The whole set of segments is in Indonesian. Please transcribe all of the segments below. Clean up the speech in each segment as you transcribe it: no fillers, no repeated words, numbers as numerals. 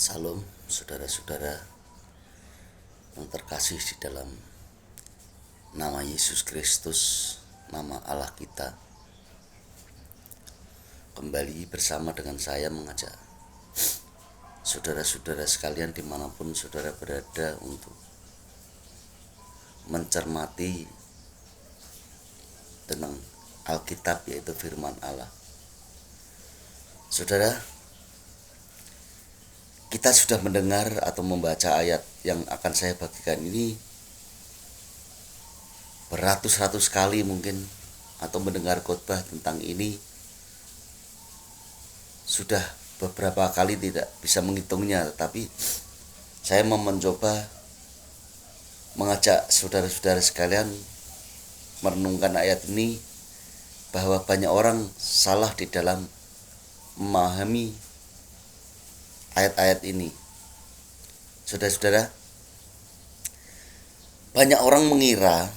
Salam saudara-saudara yang terkasih di dalam nama Yesus Kristus, nama Allah kita. Kembali bersama dengan saya mengajak saudara-saudara sekalian dimanapun saudara berada untuk mencermati tentang Alkitab, yaitu firman Allah. Saudara, kita sudah mendengar atau membaca ayat yang akan saya bagikan ini beratus-ratus kali mungkin, atau mendengar khotbah tentang ini sudah beberapa kali, tidak bisa menghitungnya. Tetapi saya mau mencoba mengajak saudara-saudara sekalian merenungkan ayat ini, bahwa banyak orang salah di dalam memahami ayat-ayat ini. Saudara-saudara, banyak orang mengira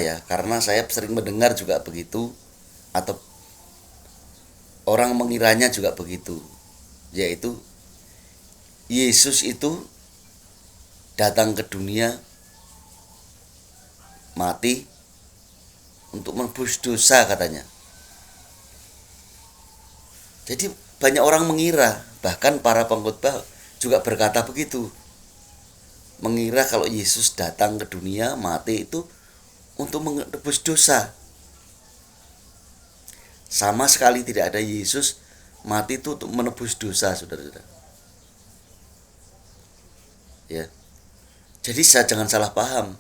ya, karena saya sering mendengar juga begitu, atau orang mengiranya juga begitu, yaitu Yesus itu datang ke dunia, mati untuk menebus dosa katanya. Jadi banyak orang mengira, bahkan para pengkhotbah juga berkata begitu, mengira kalau Yesus datang ke dunia mati itu untuk menebus dosa. Sama sekali tidak ada Yesus mati itu untuk menebus dosa, saudara-saudara. Ya. Jadi jangan salah paham.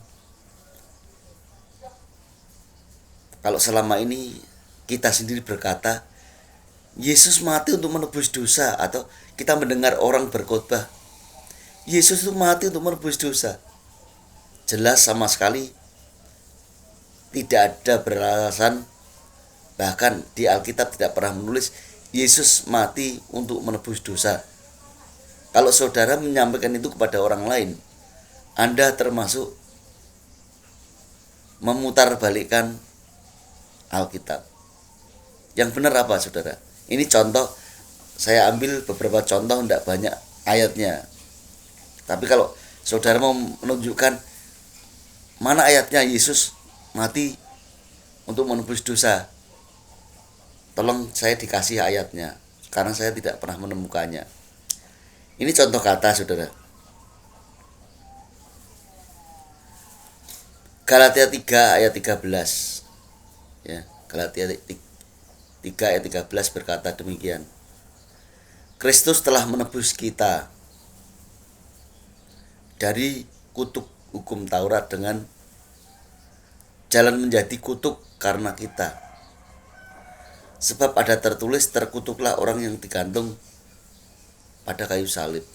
Kalau selama ini kita sendiri berkata Yesus mati untuk menebus dosa, atau kita mendengar orang berkhotbah Yesus itu mati untuk menebus dosa, jelas sama sekali tidak ada beralasan. Bahkan di Alkitab tidak pernah menulis Yesus mati untuk menebus dosa. Kalau saudara menyampaikan itu kepada orang lain, Anda termasuk memutarbalikkan Alkitab. Yang benar apa, saudara? Ini contoh, saya ambil beberapa contoh, tidak banyak ayatnya. Tapi kalau saudara mau menunjukkan mana ayatnya Yesus mati untuk menebus dosa, tolong saya dikasih ayatnya, karena saya tidak pernah menemukannya. Ini contoh kata, saudara. Galatia 3 ayat 13. Ya, Galatia 3 ayat 13 berkata demikian. Kristus telah menebus kita dari kutuk hukum Taurat dengan jalan menjadi kutuk karena kita. Sebab ada tertulis, terkutuklah orang yang digantung pada kayu salib.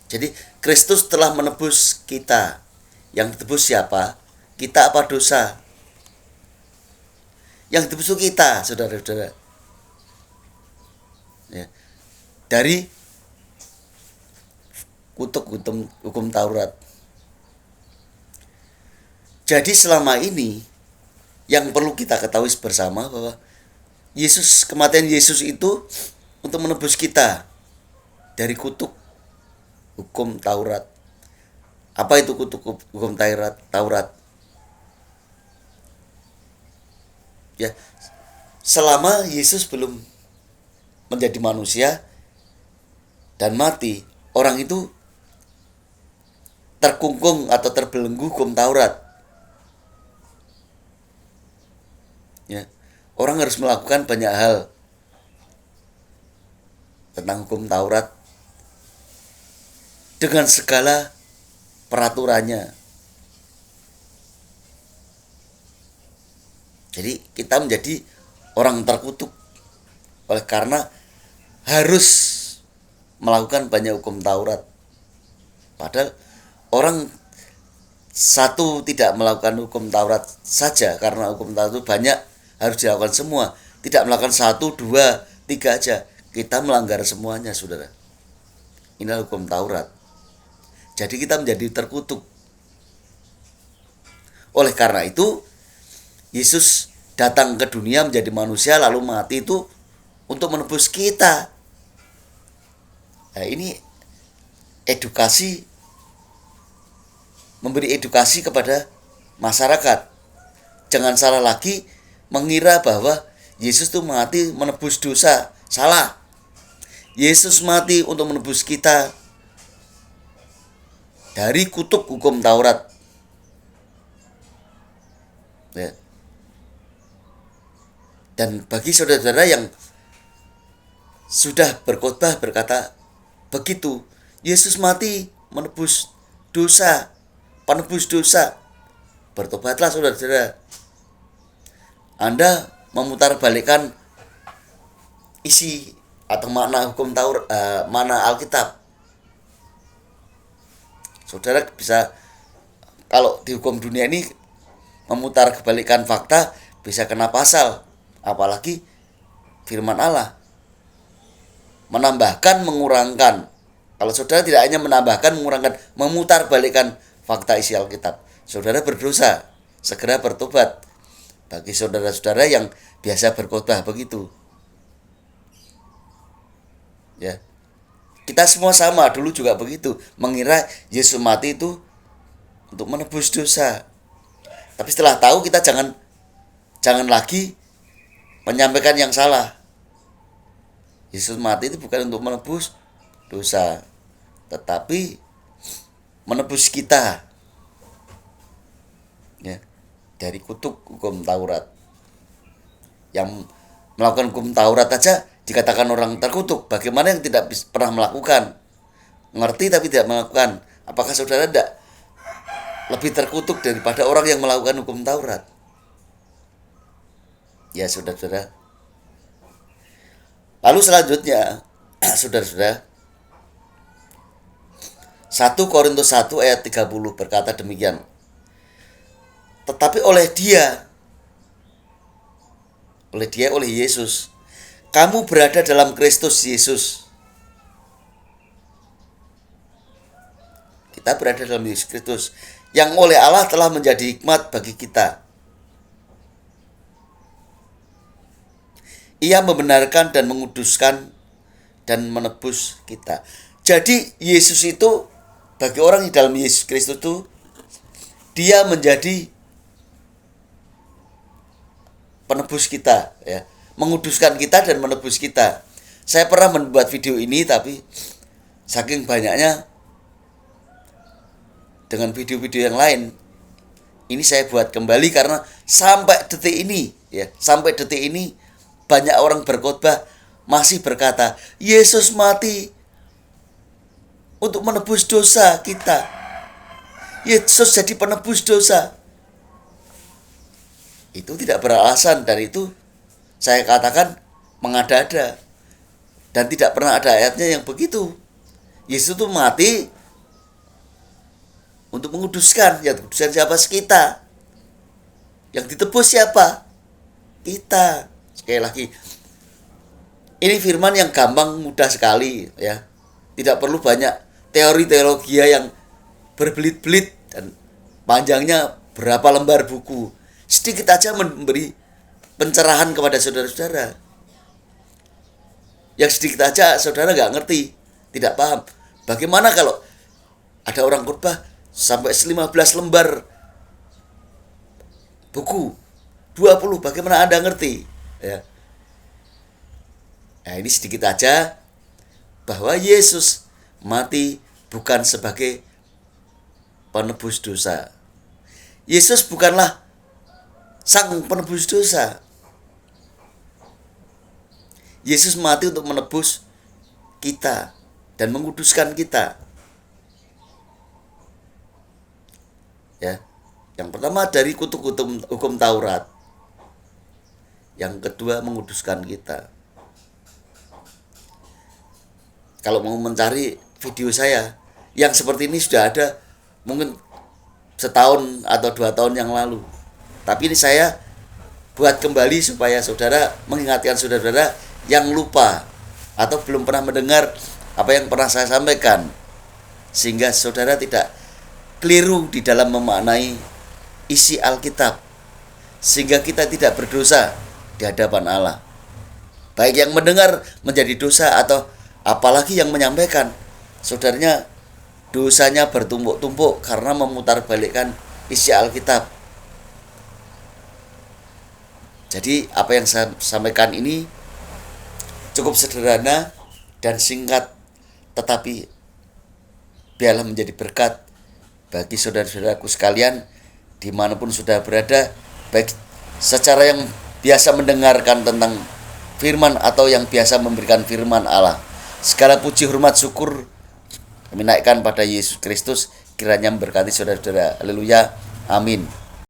Jadi Kristus telah menebus kita. Yang ditebus siapa? Kita apa dosa? Yang ditebus kita, saudara-saudara. Ya. Dari kutuk hukum Taurat. Jadi selama ini yang perlu kita ketahui bersama bahwa kematian Yesus itu untuk menebus kita dari kutuk hukum Taurat. Apa itu kutuk hukum Taurat? Ya, selama Yesus belum menjadi manusia dan mati, orang itu terkungkung atau terbelenggu hukum Taurat. Ya, orang harus melakukan banyak hal tentang hukum Taurat dengan segala peraturannya. Jadi kita menjadi orang terkutuk oleh karena harus melakukan banyak hukum Taurat. Padahal orang satu tidak melakukan hukum Taurat saja, karena hukum Taurat itu banyak, harus dilakukan semua. Tidak melakukan 1, 2, 3 aja, kita melanggar semuanya, saudara. Inilah hukum Taurat. Jadi kita menjadi terkutuk. Oleh karena itu Yesus datang ke dunia menjadi manusia lalu mati itu untuk menebus kita. Nah, ini edukasi, memberi edukasi kepada masyarakat. Jangan salah lagi mengira bahwa Yesus itu mati menebus dosa. Salah. Yesus mati untuk menebus kita dari kutuk hukum Taurat. Ya. Dan bagi saudara-saudara yang sudah berkhotbah berkata begitu, Yesus mati menebus dosa, penebus dosa. Bertobatlah saudara-saudara. Anda memutarbalikkan isi atau makna hukum Taurat, makna Alkitab. Saudara bisa, kalau di hukum dunia ini memutarbalikkan fakta bisa kena pasal, apalagi firman Allah. Menambahkan, mengurangkan. Kalau saudara tidak hanya menambahkan, mengurangkan, memutarbalikkan fakta isi Alkitab, saudara berdosa. Segera bertobat. Bagi saudara-saudara yang biasa berkhotbah begitu. Ya. Kita semua sama, dulu juga begitu, mengira Yesus mati itu untuk menebus dosa. Tapi setelah tahu, kita jangan lagi menyampaikan yang salah. Yesus mati itu bukan untuk menebus dosa, tetapi menebus kita, ya, dari kutuk hukum Taurat. Yang melakukan hukum Taurat aja dikatakan orang terkutuk, bagaimana yang tidak pernah melakukan? Ngerti tapi tidak melakukan. Apakah saudara tidak lebih terkutuk daripada orang yang melakukan hukum Taurat? Ya, saudara-saudara. Lalu selanjutnya, saudara-saudara, 1 Korintus 1 ayat 30 berkata demikian. Tetapi oleh Yesus, kamu berada dalam Kristus Yesus. Kita berada dalam Yesus Kristus, yang oleh Allah telah menjadi hikmat bagi kita. Ia membenarkan dan menguduskan dan menebus kita. Jadi Yesus itu, bagi orang yang dalam Yesus Kristus itu, dia menjadi penebus kita, ya, menguduskan kita dan menebus kita. Saya pernah membuat video ini, tapi saking banyaknya dengan video-video yang lain, ini saya buat kembali karena sampai detik ini, ya, sampai detik ini banyak orang berkhotbah masih berkata Yesus mati untuk menebus dosa kita. Yesus jadi penebus dosa. Itu tidak beralasan, dan itu saya katakan mengada-ada, dan tidak pernah ada ayatnya yang begitu. Yesus itu mati untuk menguduskan. Yang kuduskan siapa? Kita. Yang ditebus siapa? Kita. Sekali lagi, ini firman yang gampang, mudah sekali, ya. Tidak perlu banyak teori-teologi yang berbelit-belit dan panjangnya berapa lembar buku. Sedikit aja memberi pencerahan kepada saudara-saudara. Yang sedikit aja saudara nggak ngerti, tidak paham. Bagaimana kalau ada orang khotbah sampai 15 lembar buku, 20, bagaimana Anda ngerti? Ya. Nah, ini sedikit aja bahwa Yesus mati bukan sebagai penebus dosa. Yesus bukanlah sang penebus dosa. Yesus mati untuk menebus kita dan menguduskan kita. Ya. Yang pertama dari kutuk hukum Taurat. Yang kedua menguduskan kita. Kalau mau mencari video saya yang seperti ini sudah ada mungkin setahun atau 2 tahun yang lalu. Tapi ini saya buat kembali supaya saudara, mengingatkan saudara-saudara yang lupa atau belum pernah mendengar apa yang pernah saya sampaikan, sehingga saudara tidak keliru di dalam memaknai isi Alkitab, sehingga kita tidak berdosa di hadapan Allah. Baik yang mendengar menjadi dosa atau Apalagi yang menyampaikan, saudaranya dosanya bertumpuk-tumpuk karena memutarbalikkan isi Alkitab. Jadi apa yang saya sampaikan ini cukup sederhana dan singkat, tetapi biarlah menjadi berkat bagi saudara-saudaraku sekalian dimanapun sudah berada, baik secara yang biasa mendengarkan tentang firman atau yang biasa memberikan firman Allah. Segala puji, hormat, syukur kami naikkan pada Yesus Kristus, kiranya memberkati saudara-saudara. Haleluya, amin.